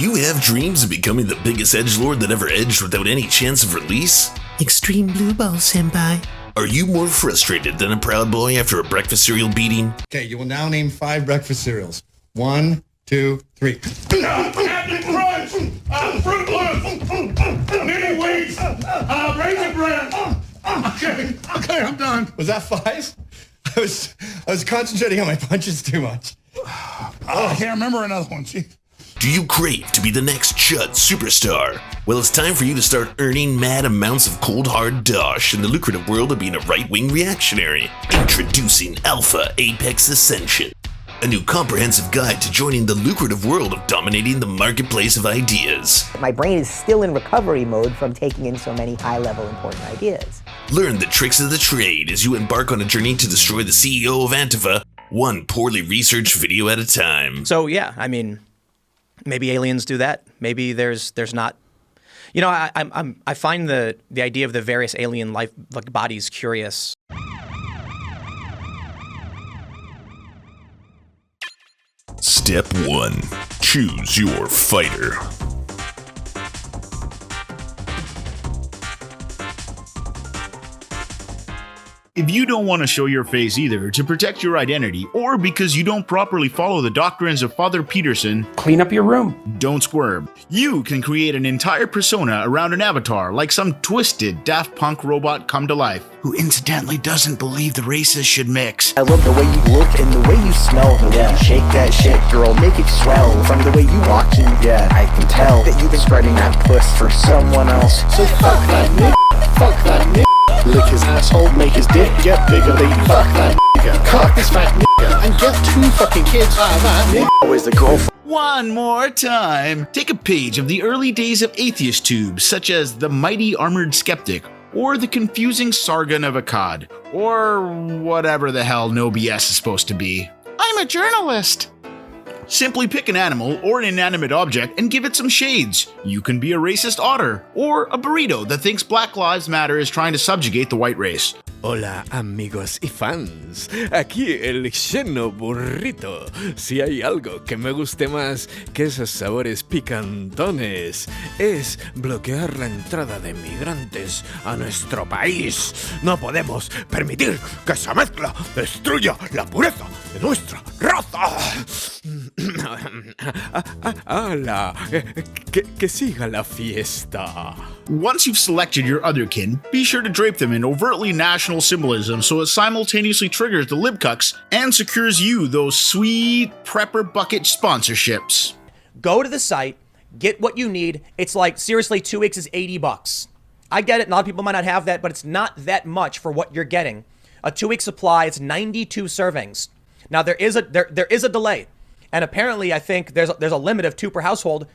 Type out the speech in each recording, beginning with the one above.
you have dreams of becoming the biggest edgelord that ever edged without any chance of release? Extreme blue ball, senpai. Are you more frustrated than a proud boy after a breakfast cereal beating? Okay, you will now name 5 breakfast cereals. 1, 2, 3. Captain Crunch! Fruit Loops! Mini Wheats! Raisin Bran! Okay, I'm done. Was that 5? I was concentrating on my punches too much. I can't remember another one, Chief. Do you crave to be the next Chud superstar? Well, it's time for you to start earning mad amounts of cold hard dosh in the lucrative world of being a right-wing reactionary. Introducing Alpha Apex Ascension, a new comprehensive guide to joining the lucrative world of dominating the marketplace of ideas. My brain is still in recovery mode from taking in so many high-level important ideas. Learn the tricks of the trade as you embark on a journey to destroy the CEO of Antifa, one poorly researched video at a time. So yeah, I mean, maybe aliens do that. Maybe there's not. You know, I find the idea of the various alien life like bodies curious. Step 1. Choose your fighter. If you don't want to show your face either to protect your identity or because you don't properly follow the doctrines of Father Peterson, clean up your room. Don't squirm. You can create an entire persona around an avatar like some twisted Daft Punk robot come to life, who incidentally doesn't believe the races should mix. I love the way you look and the way you smell. The way you shake that shit, girl, make it swell. From the way you walk in, yeah, I can tell that you've been spreading that puss for someone else. So fuck that nigga, fuck that nigga. Lick his asshole, make his dick get bigger. They fuck that nigga, cock this fat nigga, and get 2 fucking kids out of that nigga. Always the girlfriend. One more time. Take a page of the early days of atheist tubes, such as The Mighty Armored Skeptic, or The Confusing Sargon of Akkad, or whatever the hell No BS is supposed to be. I'm a journalist. Simply pick an animal or an inanimate object and give it some shades. You can be a racist otter, or a burrito that thinks Black Lives Matter is trying to subjugate the white race. Hola amigos y fans, aquí el lleno burrito. Si hay algo que me guste más que esos sabores picantones, es bloquear la entrada de migrantes a nuestro país. No podemos permitir que esa mezcla destruya la pureza de nuestra raza. ¡Hala! Que siga la fiesta. Once you've selected your otherkin, be sure to drape them in overtly national symbolism so it simultaneously triggers the libcucks and secures you those sweet prepper bucket sponsorships. Go to the site, get what you need. It's like, seriously, 2 weeks is $80. I get it, a lot of people might not have that, but it's not that much for what you're getting. A 2-week supply, it's 92 servings. Now there is a delay. And apparently, I think there's a limit of 2 per household.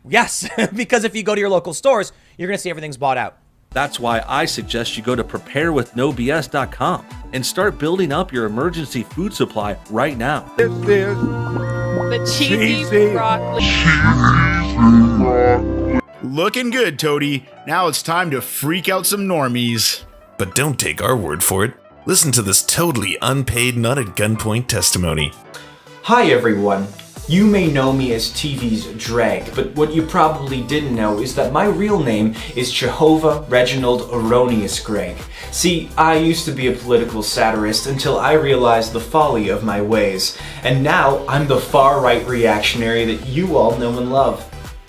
Yes, because if you go to your local stores, you're going to see everything's bought out. That's why I suggest you go to preparewithnobs.com and start building up your emergency food supply right now. This is the cheesy broccoli. Looking good, Toady. Now it's time to freak out some normies. But don't take our word for it. Listen to this totally unpaid, not at gunpoint testimony. Hi everyone. You may know me as TV's JREG, but what you probably didn't know is that my real name is Jehovah Reginald Erroneous Gregg. See, I used to be a political satirist until I realized the folly of my ways, and now I'm the far-right reactionary that you all know and love,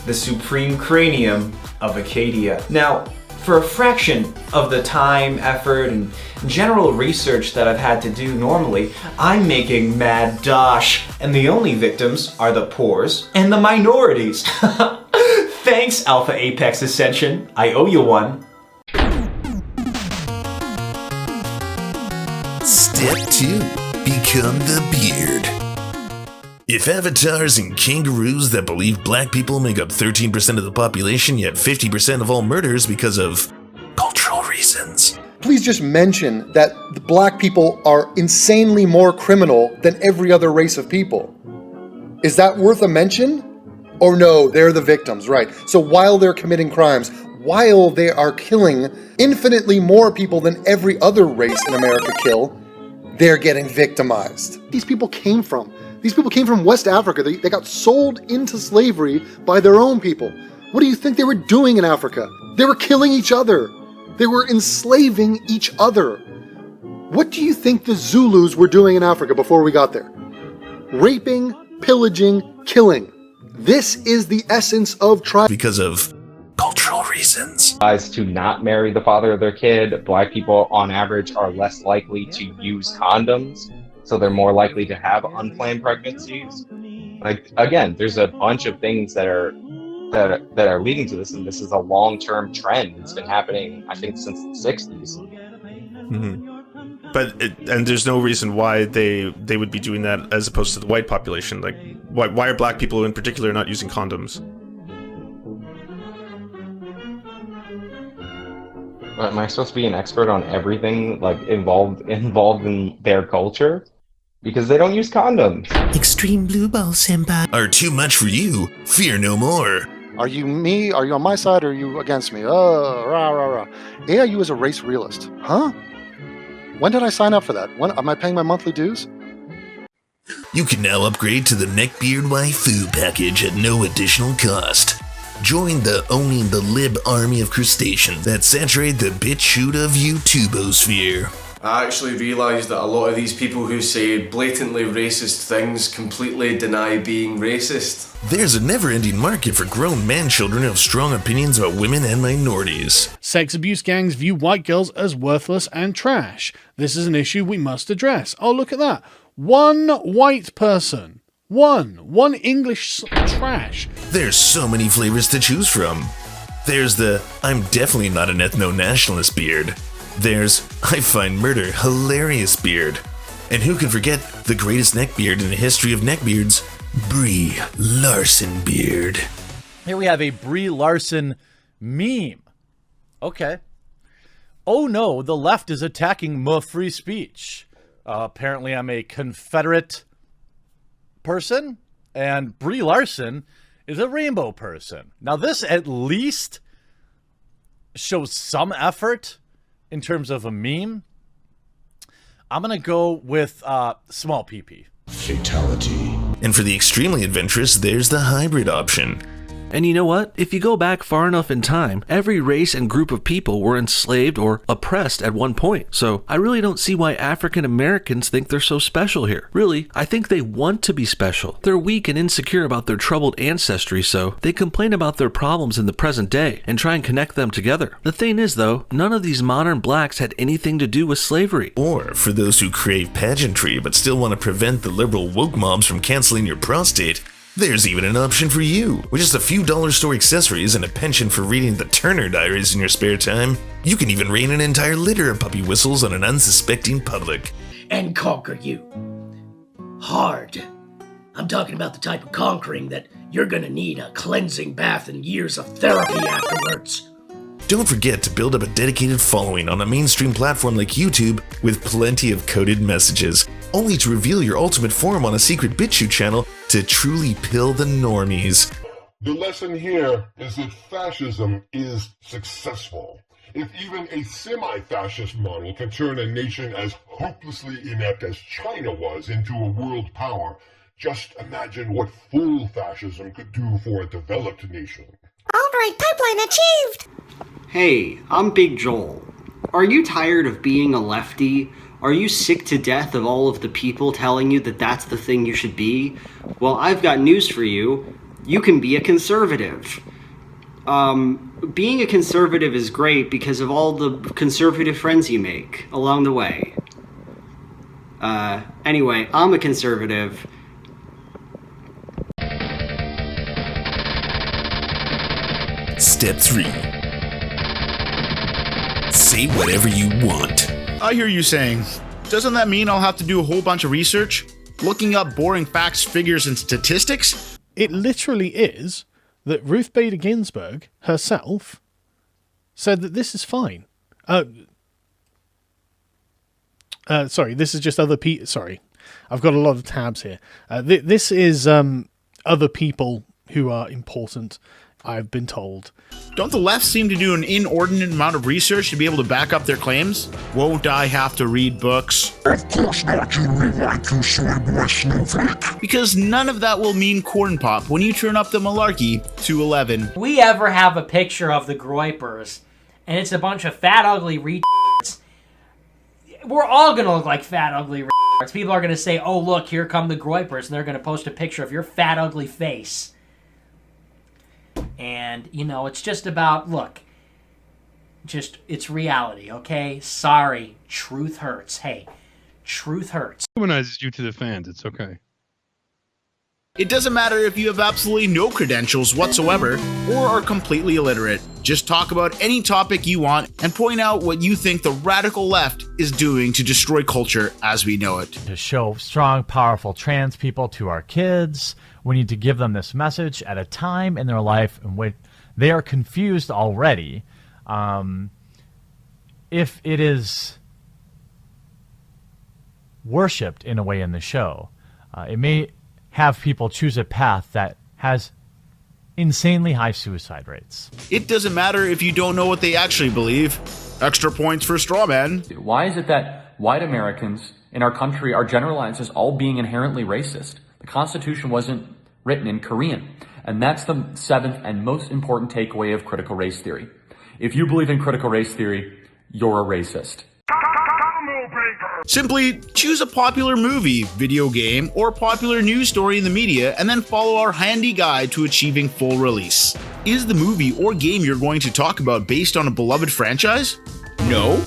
the supreme cranium of Acadia. Now, for a fraction of the time, effort, and general research that I've had to do normally, I'm making mad dosh, and the only victims are the poors and the minorities. Thanks, Alpha Apex Ascension. I owe you one. Step 2. Become the beard. If avatars and kangaroos that believe black people make up 13% of the population, yet 50% of all murders because of cultural reasons. Please just mention that the black people are insanely more criminal than every other race of people. Is that worth a mention? Or no, they're the victims, right? So while they're committing crimes, while they are killing infinitely more people than every other race in America kill, they're getting victimized. These people came from These people came from West Africa. They got sold into slavery by their own people. What do you think they were doing in Africa? They were killing each other. They were enslaving each other. What do you think the Zulus were doing in Africa before we got there? Raping, pillaging, killing. This is the essence of tribe. Because of cultural reasons. To not marry the father of their kid. Black people, on average, are less likely to use condoms, so they're more likely to have unplanned pregnancies. Like, again, there's a bunch of things that are leading to this, and this is a long-term trend. It's been happening, I think, since the 60s. Mm-hmm. And there's no reason why they would be doing that as opposed to the white population. Like, why are black people in particular not using condoms? Am I supposed to be an expert on everything, like, involved in their culture? Because they don't use condoms. Extreme blue ball, senpai. Are too much for you? Fear no more. Are you me? Are you on my side or are you against me? Oh, rah, rah, rah. AIU is a race realist. Huh? When did I sign up for that? When am I paying my monthly dues? You can now upgrade to the Neckbeard Waifu package at no additional cost. Join the owning the lib army of crustaceans that saturate the BitChute of YouTubeosphere. I actually realised that a lot of these people who say blatantly racist things completely deny being racist. There's a never-ending market for grown man-children who have strong opinions about women and minorities. Sex abuse gangs view white girls as worthless and trash. This is an issue we must address. Oh, look at that. One white person. One English trash. There's so many flavors to choose from. There's the I'm definitely not an ethno-nationalist beard. There's I find murder hilarious beard. And who can forget the greatest neckbeard in the history of neckbeards, Brie Larson beard. Here we have a Brie Larson meme. Okay. Oh no, the left is attacking my free speech. Apparently I'm a Confederate person, and Brie Larson is a rainbow person. Now this at least shows some effort in terms of a meme. I'm going to go with small PP. Fatality. And for the extremely adventurous, there's the hybrid option. And you know what? If you go back far enough in time, every race and group of people were enslaved or oppressed at one point. So I really don't see why African Americans think they're so special here. Really, I think they want to be special. They're weak and insecure about their troubled ancestry, so they complain about their problems in the present day and try and connect them together. The thing is, though, none of these modern blacks had anything to do with slavery. Or for those who crave pageantry but still want to prevent the liberal woke mobs from canceling your prostate, there's even an option for you. With just a few dollar store accessories and a penchant for reading the Turner Diaries in your spare time, you can even rain an entire litter of puppy whistles on an unsuspecting public. And conquer you. Hard. I'm talking about the type of conquering that you're gonna need a cleansing bath and years of therapy afterwards. Don't forget to build up a dedicated following on a mainstream platform like YouTube with plenty of coded messages, only to reveal your ultimate form on a secret BitChute channel to truly pill the normies. The lesson here is that fascism is successful. If even a semi-fascist model can turn a nation as hopelessly inept as China was into a world power, just imagine what full fascism could do for a developed nation. Alright, pipeline achieved! Hey, I'm Big Joel. Are you tired of being a lefty? Are you sick to death of all of the people telling you that that's the thing you should be? Well, I've got news for you. You can be a conservative. Being a conservative is great because of all the conservative friends you make along the way. Anyway, I'm a conservative. Step 3. Say whatever you want. I hear you saying, doesn't that mean I'll have to do a whole bunch of research? Looking up boring facts, figures, and statistics? It literally is that Ruth Bader Ginsburg herself said that this is fine. Sorry, this is just other people. Sorry, I've got a lot of tabs here. This is other people who are important I've been told. Don't the left seem to do an inordinate amount of research to be able to back up their claims? Won't I have to read books? Of course not, you rewrite you soy boy snowflake. Because none of that will mean corn pop when you turn up the malarkey to 11. We ever have a picture of the Groypers, and it's a bunch of fat, ugly retards. We're all gonna look like fat, ugly retards. People are gonna say, oh look, here come the Groypers, and they're gonna post a picture of your fat, ugly face. And, you know, it's just about, look, it's reality, okay? Sorry, truth hurts. Hey, truth hurts. Humanizes you to the fans, it's okay. It doesn't matter if you have absolutely no credentials whatsoever or are completely illiterate. Just talk about any topic you want and point out what you think the radical left is doing to destroy culture as we know it. To show strong, powerful trans people to our kids, we need to give them this message at a time in their life in which they are confused already. If it is worshipped in a way in the show, it may have people choose a path that has insanely high suicide rates. It doesn't matter if you don't know what they actually believe. Extra points for straw man. Why is it that white Americans in our country are generalized as all being inherently racist? The Constitution wasn't written in Korean. And that's the seventh and most important takeaway of critical race theory. If you believe in critical race theory, you're a racist. Simply choose a popular movie, video game, or popular news story in the media and then follow our handy guide to achieving full release. Is the movie or game you're going to talk about based on a beloved franchise? No?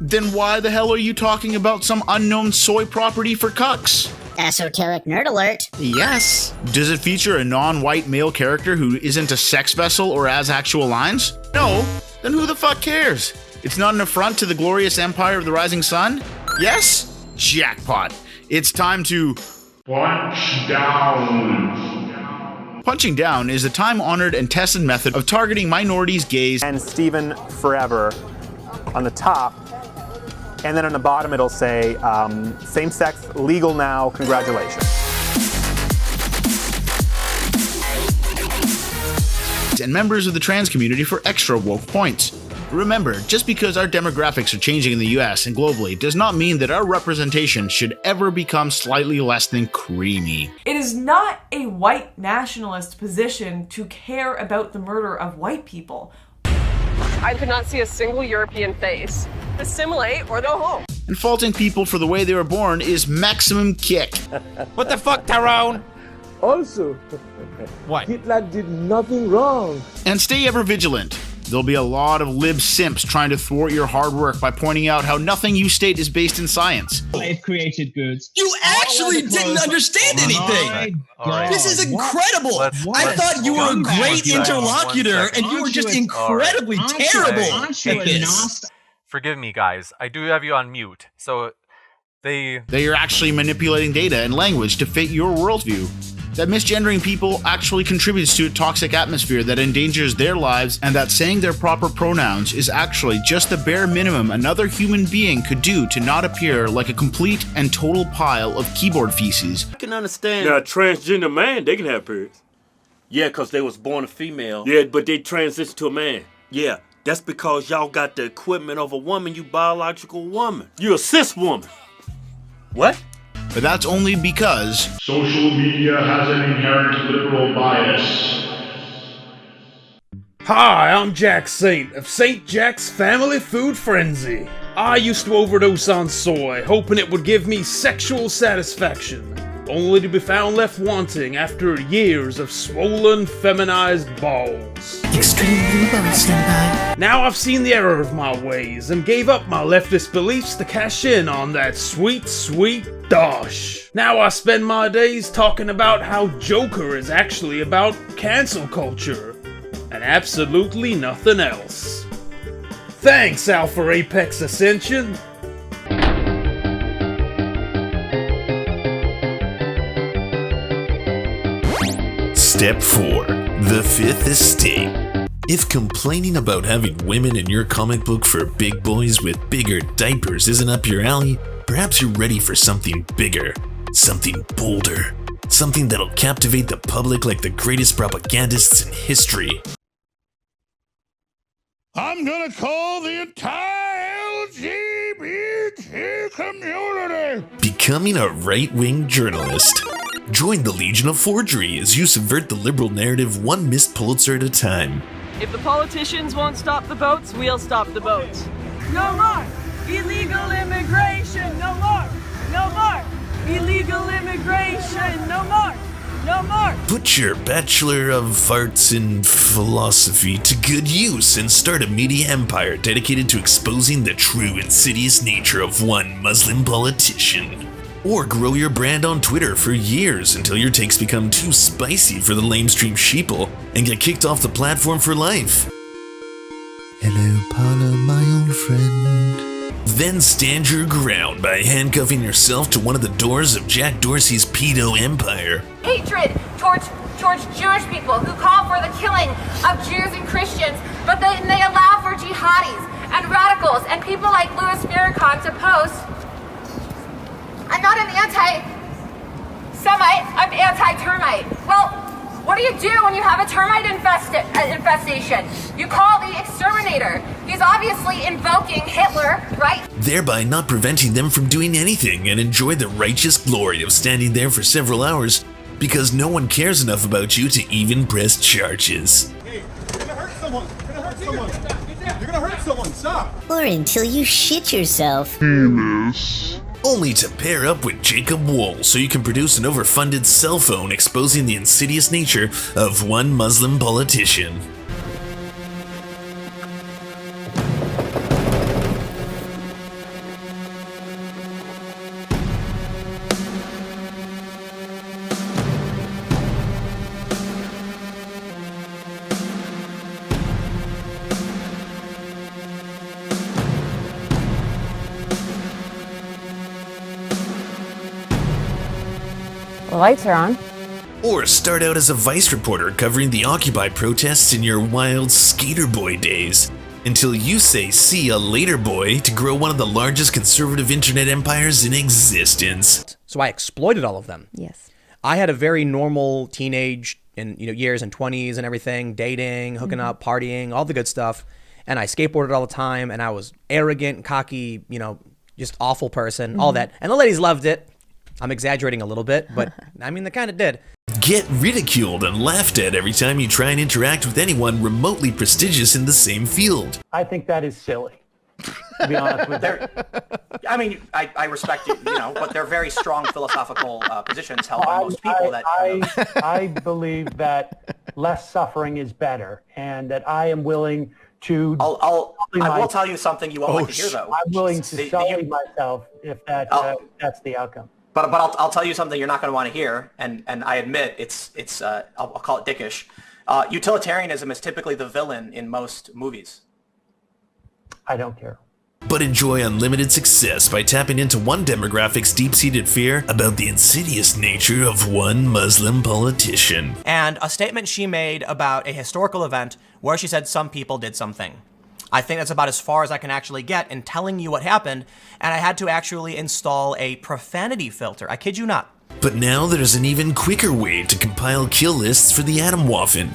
Then why the hell are you talking about some unknown soy property for cucks? Esoteric nerd alert. Yes. Does it feature a non-white male character who isn't a sex vessel or has actual lines? No. Then who the fuck cares? It's not an affront to the glorious empire of the rising sun? Yes? Jackpot. It's time to punch down. Punching down is a time-honored and tested method of targeting minorities, gays, and Stephen Forever on the top. And then on the bottom it'll say, same-sex, legal now, congratulations. And members of the trans community for extra woke points. Remember, just because our demographics are changing in the US and globally does not mean that our representation should ever become slightly less than creamy. It is not a white nationalist position to care about the murder of white people. I could not see a single European face. Assimilate or go home. And faulting people for the way they were born is maximum kick. What the fuck, Tyrone? Also, what? Hitler did nothing wrong. And stay ever vigilant. There'll be a lot of lib simps trying to thwart your hard work by pointing out how nothing you state is based in science. I've created goods. You actually didn't understand anything. This is incredible. I thought you were a great interlocutor, and you were just incredibly terrible at this. Forgive me, guys. I do have you on mute, so they are actually manipulating data and language to fit your worldview. That misgendering people actually contributes to a toxic atmosphere that endangers their lives, and that saying their proper pronouns is actually just the bare minimum another human being could do to not appear like a complete and total pile of keyboard feces. I can understand. Now, a transgender man, they can have periods. Yeah, because they was born a female. Yeah, but they transitioned to a man. Yeah, that's because y'all got the equipment of a woman, you biological woman. You a cis woman. What? But that's only because social media has an inherent liberal bias. Hi, I'm Jack Saint of St. Jack's Family Food Frenzy. I used to overdose on soy, hoping it would give me sexual satisfaction, only to be found left wanting after years of swollen, feminized balls. Extreme blue ball, senpai. Now I've seen the error of my ways and gave up my leftist beliefs to cash in on that sweet, sweet dosh. Now I spend my days talking about how Joker is actually about cancel culture and absolutely nothing else. Thanks, Alpha Apex Ascension. Step 4. The Fifth Estate. If complaining about having women in your comic book for big boys with bigger diapers isn't up your alley, perhaps you're ready for something bigger, something bolder, Something that'll captivate the public like the greatest propagandists in history. I'm gonna call the entire LGBT community! Becoming a right-wing journalist. Join the Legion of Forgery as you subvert the liberal narrative one missed Pulitzer at a time. If the politicians won't stop the boats, we'll stop the boats. No more illegal immigration! No more! No more! Illegal immigration! No more! No more! Put your Bachelor of Arts in Philosophy to good use and start a media empire dedicated to exposing the true insidious nature of one Muslim politician. Or grow your brand on Twitter for years until your takes become too spicy for the lamestream sheeple and get kicked off the platform for life. Hello, Paula, my old friend. Then stand your ground by handcuffing yourself to one of the doors of Jack Dorsey's pedo empire. Hatred towards Jewish people who call for the killing of Jews and Christians, but they allow for jihadis and radicals and people like Louis Farrakhan to post, "I'm not an anti-Semite, I'm anti-termite." Well, what do you do when you have a termite infestation? You call the exterminator. He's obviously invoking Hitler, right? Thereby not preventing them from doing anything and enjoy the righteous glory of standing there for several hours because no one cares enough about you to even press charges. Hey, you're gonna hurt someone. You're gonna hurt someone. You're gonna hurt someone. Stop. Or until you shit yourself. Only to pair up with Jacob Wool so you can produce an overfunded cell phone exposing the insidious nature of one Muslim politician. The lights are on. Or start out as a Vice reporter covering the Occupy protests in your wild skater boy days, until you say see ya later boy to grow one of the largest conservative internet empires in existence. So I exploited all of them. Yes. I had a very normal teenage years and 20s and everything, dating, hooking up, partying, all the good stuff. And I skateboarded all the time and I was arrogant, cocky, just awful person, all that. And the ladies loved it. I'm exaggerating a little bit, but I mean, they kind of did. Get ridiculed and laughed at every time you try and interact with anyone remotely prestigious in the same field. I think that is silly, to be honest with you. I mean, I respect you, but they're very strong philosophical positions held by most people. I believe that less suffering is better, and that I am willing to. I will tell you something you won't like to hear, though. I'm willing to sully myself if that's the outcome. But I'll tell you something you're not going to want to hear, and I admit it's I'll call it dickish. Utilitarianism is typically the villain in most movies. I don't care. But enjoy unlimited success by tapping into one demographic's deep-seated fear about the insidious nature of one Muslim politician. And a statement she made about a historical event where she said some people did something. I think that's about as far as I can actually get in telling you what happened, and I had to actually install a profanity filter. I kid you not. But now there's an even quicker way to compile kill lists for the Atomwaffen.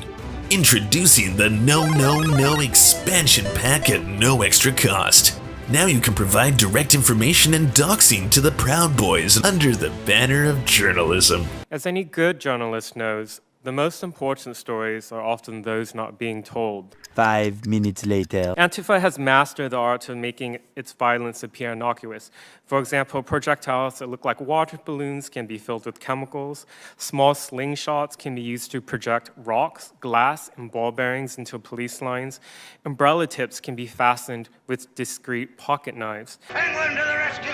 Introducing the No expansion pack at no extra cost. Now you can provide direct information and doxing to the Proud Boys under the banner of journalism. As any good journalist knows, the most important stories are often those not being told. 5 minutes later. Antifa has mastered the art of making its violence appear innocuous. For example, projectiles that look like water balloons can be filled with chemicals. Small slingshots can be used to project rocks, glass, and ball bearings into police lines. Umbrella tips can be fastened with discreet pocket knives. Penguin to the rescue!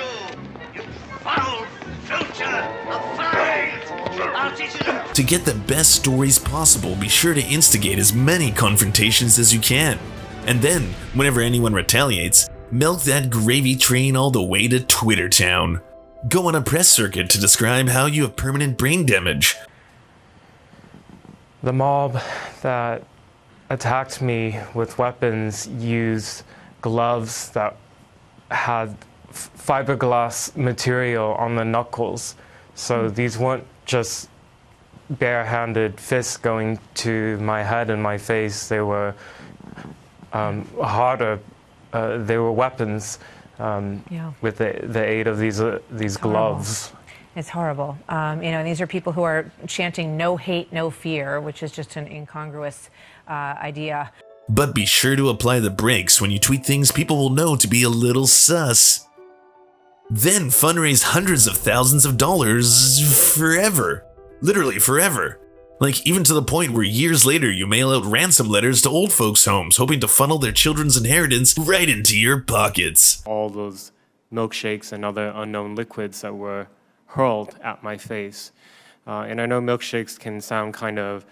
You foul filcher of flies! I'll teach you to... To get the best stories possible, be sure to instigate as many confrontations as you can. And then, whenever anyone retaliates, milk that gravy train all the way to Twitter Town. Go on a press circuit to describe how you have permanent brain damage. The mob that attacked me with weapons used gloves that had fiberglass material on the knuckles. So these weren't just barehanded fists going to my head and my face. They were harder. They were weapons with the aid of these gloves. It's horrible. These are people who are chanting no hate, no fear, which is just an incongruous idea. But be sure to apply the brakes when you tweet things people will know to be a little sus. Then fundraise hundreds of thousands of dollars forever. Literally forever. Like, even to the point where years later you mail out ransom letters to old folks' homes, hoping to funnel their children's inheritance right into your pockets. All those milkshakes and other unknown liquids that were hurled at my face. And I know milkshakes can sound kind of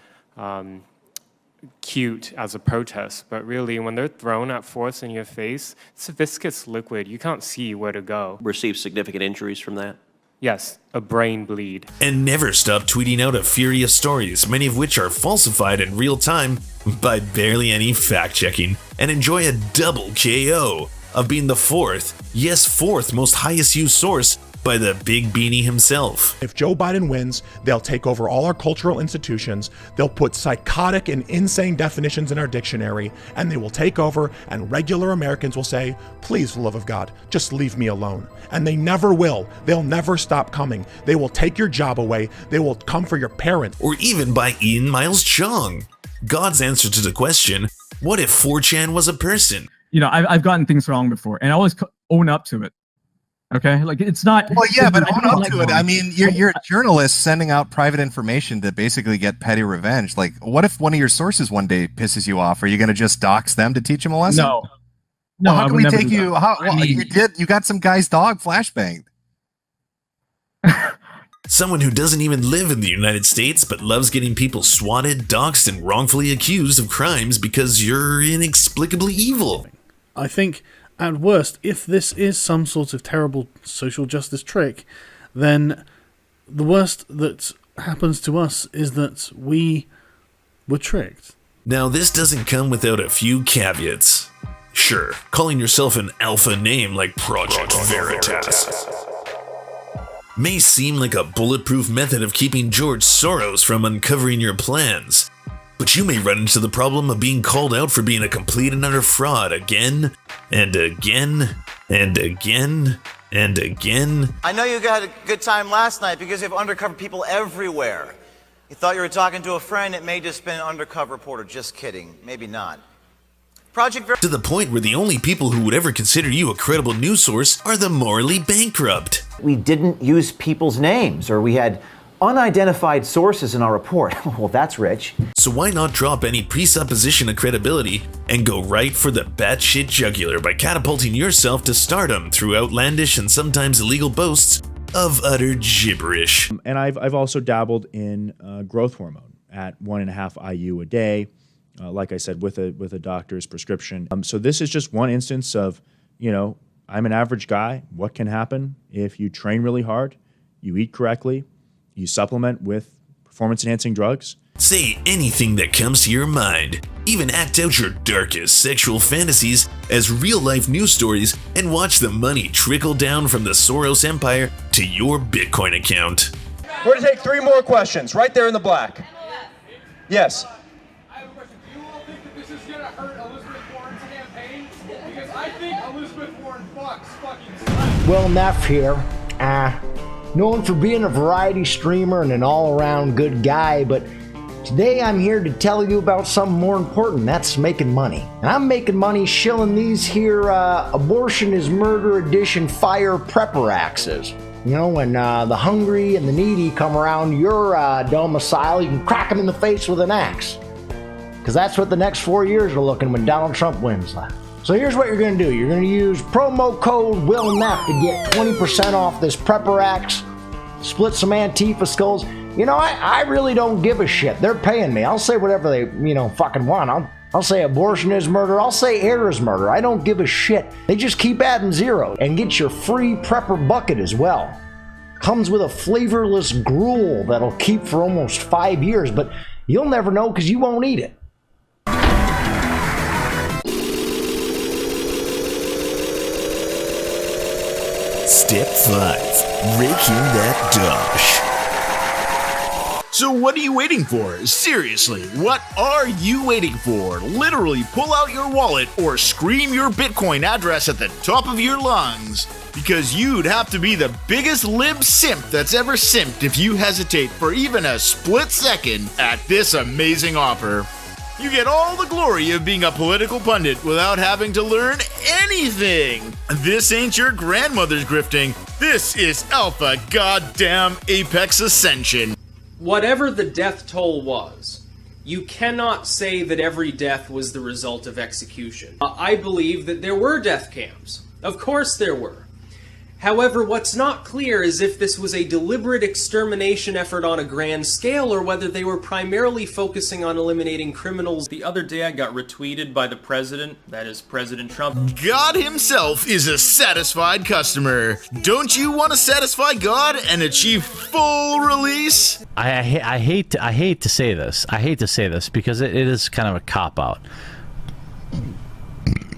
cute as a protest, but really when they're thrown at force in your face, it's a viscous liquid. You can't see where to go. Received significant injuries from that? Yes, a brain bleed. And never stop tweeting out a fury of stories, many of which are falsified in real time by barely any fact checking, and enjoy a double KO of being the fourth most highest used source by the big beanie himself. If Joe Biden wins, they'll take over all our cultural institutions, they'll put psychotic and insane definitions in our dictionary, and they will take over, and regular Americans will say, please, for the love of God, just leave me alone. And they never will. They'll never stop coming. They will take your job away. They will come for your parents. Or even by Ian Miles Chong. God's answer to the question, what if 4chan was a person? I've gotten things wrong before, and I always own up to it. Okay, like it's not. Well, yeah, but own up to it. I mean, you're a journalist sending out private information to basically get petty revenge. Like, what if one of your sources one day pisses you off? Are you going to just dox them to teach them a lesson? No. Well, how can we take you? You got some guy's dog flashbanged. Someone who doesn't even live in the United States but loves getting people swatted, doxxed, and wrongfully accused of crimes because you're inexplicably evil. I think, at worst, if this is some sort of terrible social justice trick, then the worst that happens to us is that we were tricked. Now, this doesn't come without a few caveats. Sure, calling yourself an alpha name like Project Veritas may seem like a bulletproof method of keeping George Soros from uncovering your plans, but you may run into the problem of being called out for being a complete and utter fraud again and again and again and again. I know you had a good time last night because you have undercover people everywhere. You thought you were talking to a friend, it may just been an undercover reporter. Just kidding, maybe not. To the point where the only people who would ever consider you a credible news source are the morally bankrupt. We didn't use people's names, or we had unidentified sources in our report. Well, that's rich. So why not drop any presupposition of credibility and go right for the batshit jugular by catapulting yourself to stardom through outlandish and sometimes illegal boasts of utter gibberish? And I've also dabbled in growth hormone at 1.5 IU a day. Like I said, with a doctor's prescription. So this is just one instance of, I'm an average guy. What can happen if you train really hard, you eat correctly, you supplement with performance-enhancing drugs? Say anything that comes to your mind. Even act out your darkest sexual fantasies as real-life news stories and watch the money trickle down from the Soros empire to your Bitcoin account. We're going to take 3 more questions, right there in the black. Yes. Willneff here, known for being a variety streamer and an all-around good guy, but today I'm here to tell you about something more important, that's making money. And I'm making money shilling these here abortion is murder edition fire prepper axes. When the hungry and the needy come around your domicile, you can crack them in the face with an axe. Because that's what the next 4 years are looking when Donald Trump wins. So here's what you're going to do. You're going to use promo code Willneff to get 20% off this prepper axe. Split some Antifa skulls. I really don't give a shit. They're paying me. I'll say whatever they, fucking want. I'll say abortion is murder. I'll say air is murder. I don't give a shit. They just keep adding zeros. And get your free prepper bucket as well. Comes with a flavorless gruel that'll keep for almost 5 years, but you'll never know because you won't eat it. Step 5. Raking that dosh. So what are you waiting for? Seriously, what are you waiting for? Literally pull out your wallet or scream your Bitcoin address at the top of your lungs. Because you'd have to be the biggest lib simp that's ever simped if you hesitate for even a split second at this amazing offer. You get all the glory of being a political pundit without having to learn anything. This ain't your grandmother's grifting. This is Alpha Goddamn Apex Ascension. Whatever the death toll was, you cannot say that every death was the result of execution. I believe that there were death camps. Of course there were. However, what's not clear is if this was a deliberate extermination effort on a grand scale or whether they were primarily focusing on eliminating criminals. The other day I got retweeted by the president, that is President Trump. God himself is a satisfied customer. Don't you want to satisfy God and achieve full release? I hate to say this. I hate to say this because it is kind of a cop-out.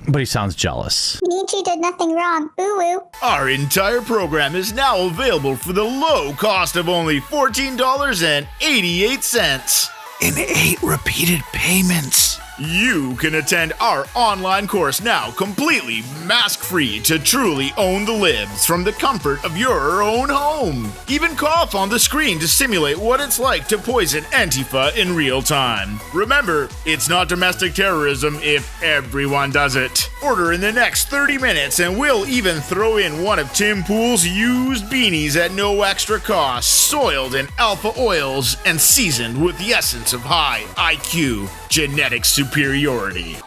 But he sounds jealous. Nietzsche did nothing wrong. Ooh-woo. Our entire program is now available for the low cost of only $14.88. In 8 repeated payments. You can attend our online course now completely mask-free to truly own the libs from the comfort of your own home. Even cough on the screen to simulate what it's like to poison Antifa in real time. Remember, it's not domestic terrorism if everyone does it. Order in the next 30 minutes and we'll even throw in one of Tim Pool's used beanies at no extra cost, soiled in alpha oils and seasoned with the essence of high IQ. Genetic superiority.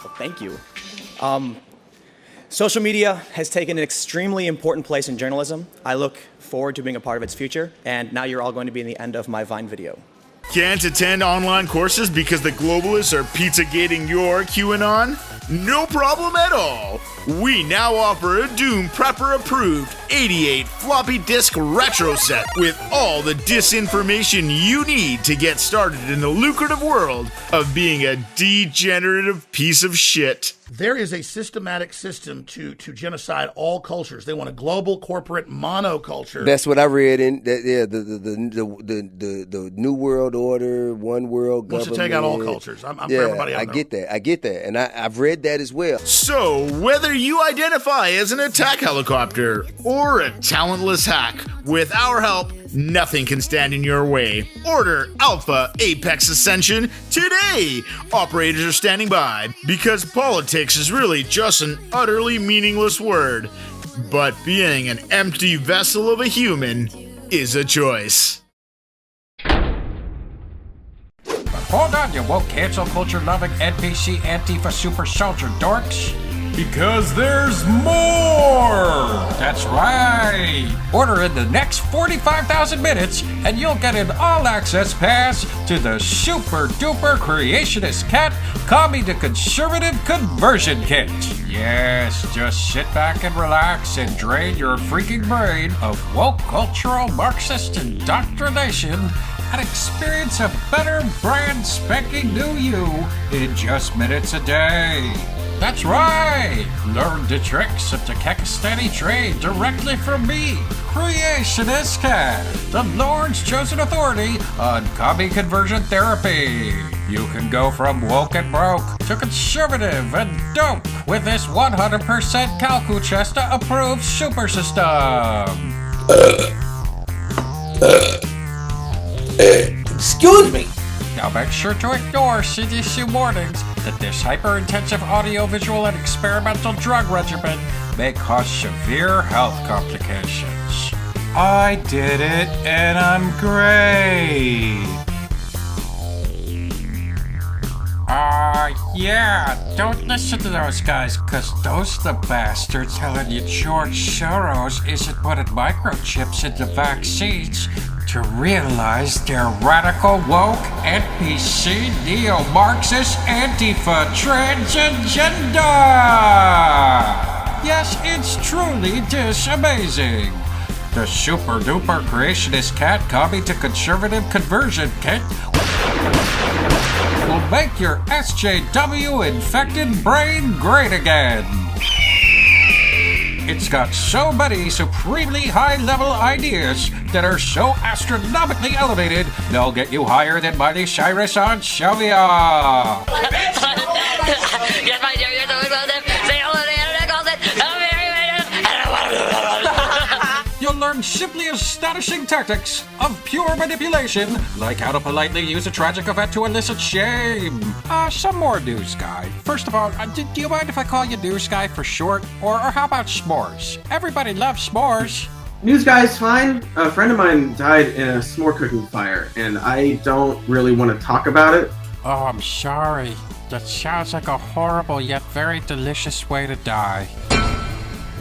Well, thank you. Social media has taken an extremely important place in journalism. I look forward to being a part of its future, and now you're all going to be in the end of my Vine video. Can't attend online courses because the globalists are Pizzagating your QAnon? No problem at all. We now offer a Doom Prepper approved 88 floppy disk retro set with all the disinformation you need to get started in the lucrative world of being a degenerative piece of shit. There is a systematic system to genocide all cultures. They want a global corporate monoculture. That's what I read in the New World Order, One World Government. Wants to take out all cultures. I'm for everybody. I get that, and I've read that as well. So whether you identify as an attack helicopter or a talentless hack, with our help, nothing can stand in your way. Order Alpha Apex Ascension today. Operators are standing by because politics is really just an utterly meaningless word. But being an empty vessel of a human is a choice. Hold on, you woke cancel culture loving NPC Antifa super soldier dorks. Because there's more! That's right! Order in the next 45,000 minutes and you'll get an all-access pass to the super duper Creationist Cat Commie to Conservative Conversion Kit. Yes, just sit back and relax and drain your freaking brain of woke cultural Marxist indoctrination and experience a better brand spanking new you in just minutes a day. That's right! Learn the tricks of the Kakistani trade directly from me, Creationist Cat, the Lord's chosen authority on commie conversion therapy. You can go from woke and broke to conservative and dope with this 100% Calcuchesta approved super system. Excuse me. Now make sure to ignore CDC warnings that this hyper-intensive audio-visual and experimental drug regimen may cause severe health complications. I did it, and I'm great. Yeah, don't listen to those guys, cause those the bastards telling you George Soros isn't putting microchips into vaccines to realize their radical woke NPC neo-Marxist Antifa trans agenda. Yes, it's truly this amazing. The super duper Creationist Cat Commie to Conservative Conversion Kit will make your SJW infected brain great again. It's got so many supremely high-level ideas that are so astronomically elevated, they'll get you higher than Miley Cyrus on Shelvia. Yes, my dear, you're so explosive. Say hello to the internet, calls it. You'll learn simply astonishing tactics of pure manipulation, like how to politely use a tragic event to elicit shame. Some more news guy. First of all, do you mind if I call you news guy for short? Or how about s'mores? Everybody loves s'mores. News guy's fine. A friend of mine died in a s'more cooking fire, and I don't really want to talk about it. Oh, I'm sorry. That sounds like a horrible yet very delicious way to die.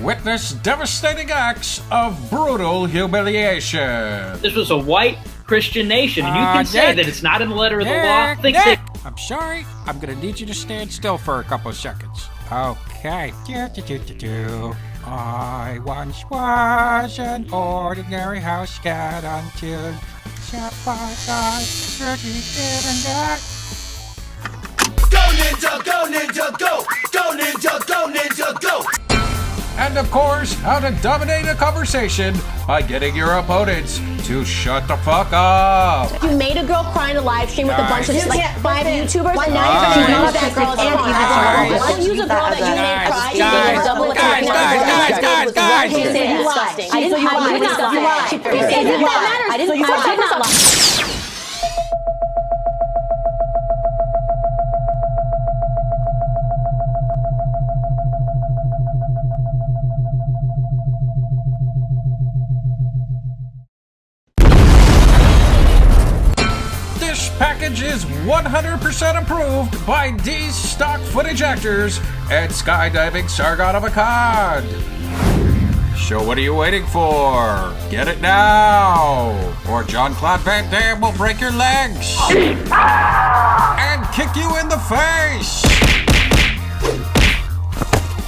Witness devastating acts of brutal humiliation. This was a white Christian nation, and you can say that it's not in the letter of the law. I'm sorry. I'm gonna need you to stand still for a couple of seconds. Okay. I once was an ordinary house cat until Go ninja, go ninja, go! Go ninja, go ninja, go! And of course, how to dominate a conversation by getting your opponents to shut the fuck up. You made a girl cry in a live stream with a bunch of like 5 YouTubers, Why and not? now you're gonna use Guys, that girl and even Why use a girl that you made cry? You made her double attack. I didn't lie. I didn't lie. I didn't lie. This package is 100% approved by these stock footage actors and skydiving Sargon of Akkad. So what are you waiting for? Get it now! Or Jean-Claude Van Damme will break your legs! And kick you in the face!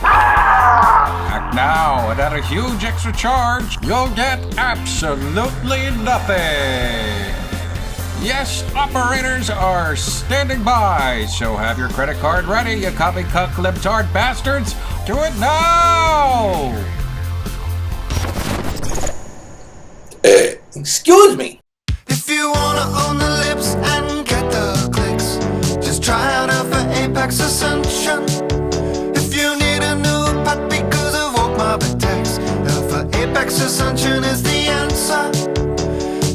Act now, and at a huge extra charge, you'll get absolutely nothing! Yes, operators are standing by, so have your credit card ready, you copy cuck libtard bastards! Do it now! Excuse me. If you wanna own the lips and get the clicks, just try out Alpha Apex Ascension. If you need a new pet because of woke mob attacks, Alpha Apex Ascension is the answer.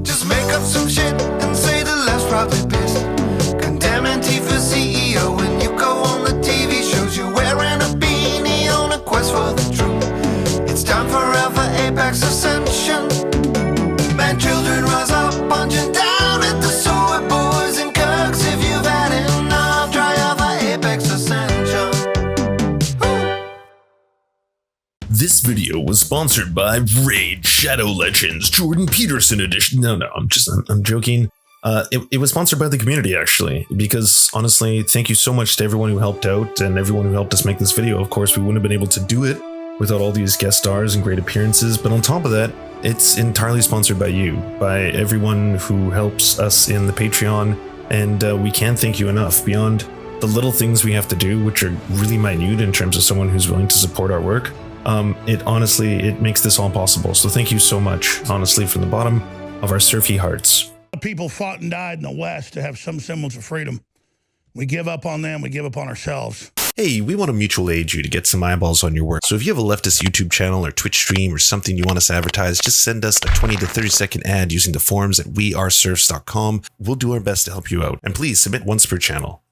Just make up some shit and say the left's probably pissed. Condemn Antifa CEO when you go on the TV shows. You're wearing a beanie on a quest for the truth. It's time for Alpha Apex Ascension. Man, children rise up, punching down at the sewer boys and cucks. If you've had enough, try Alpha Apex Ascension. This video was sponsored by Raid Shadow Legends Jordan Peterson edition. No, I'm joking. It was sponsored by the community, actually, because honestly, thank you so much to everyone who helped out and everyone who helped us make this video. Of course, we wouldn't have been able to do it without all these guest stars and great appearances, but on top of that, it's entirely sponsored by you, by everyone who helps us in the Patreon, and we can't thank you enough. Beyond the little things we have to do, which are really minute in terms of someone who's willing to support our work, it makes this all possible. So thank you so much, honestly, from the bottom of our surfy hearts. People fought and died in the West to have some semblance of freedom. We give up on them, we give up on ourselves. Hey, we want to mutual aid you to get some eyeballs on your work. So if you have a leftist YouTube channel or Twitch stream or something you want us to advertise, just send us a 20 to 30 second ad using the forums at weareserfs.com. We'll do our best to help you out. And please submit once per channel.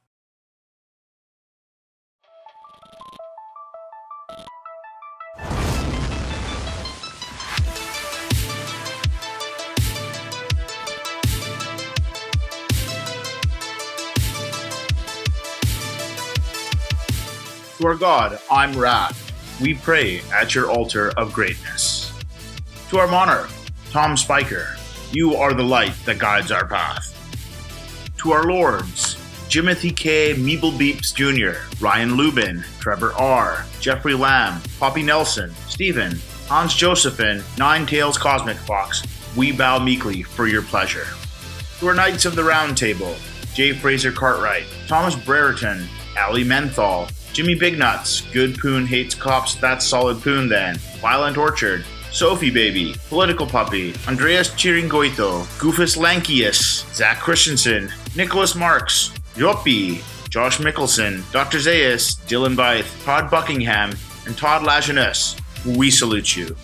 To our God, I'm Wrath. We pray at your altar of greatness. To our monarch, Tom Spiker, you are the light that guides our path. To our lords, Jimothy K. Meeblebeeps Jr., Ryan Lubin, Trevor R., Jeffrey Lamb, Poppy Nelson, Stephen, Hans Josephine, Nine Tails Cosmic Fox, we bow meekly for your pleasure. To our Knights of the Round Table, J. Fraser Cartwright, Thomas Brereton, Ali Menthal, Jimmy Bignuts, Good Poon Hates Cops, That's Solid Poon Then, Violent Orchard, Sophie Baby, Political Puppy, Andreas Chiringoito, Goofus Lankius, Zach Christensen, Nicholas Marks, Yoppie, Josh Mickelson, Dr. Zayas, Dylan Byth, Todd Buckingham, and Todd Lajeunesse. We salute you.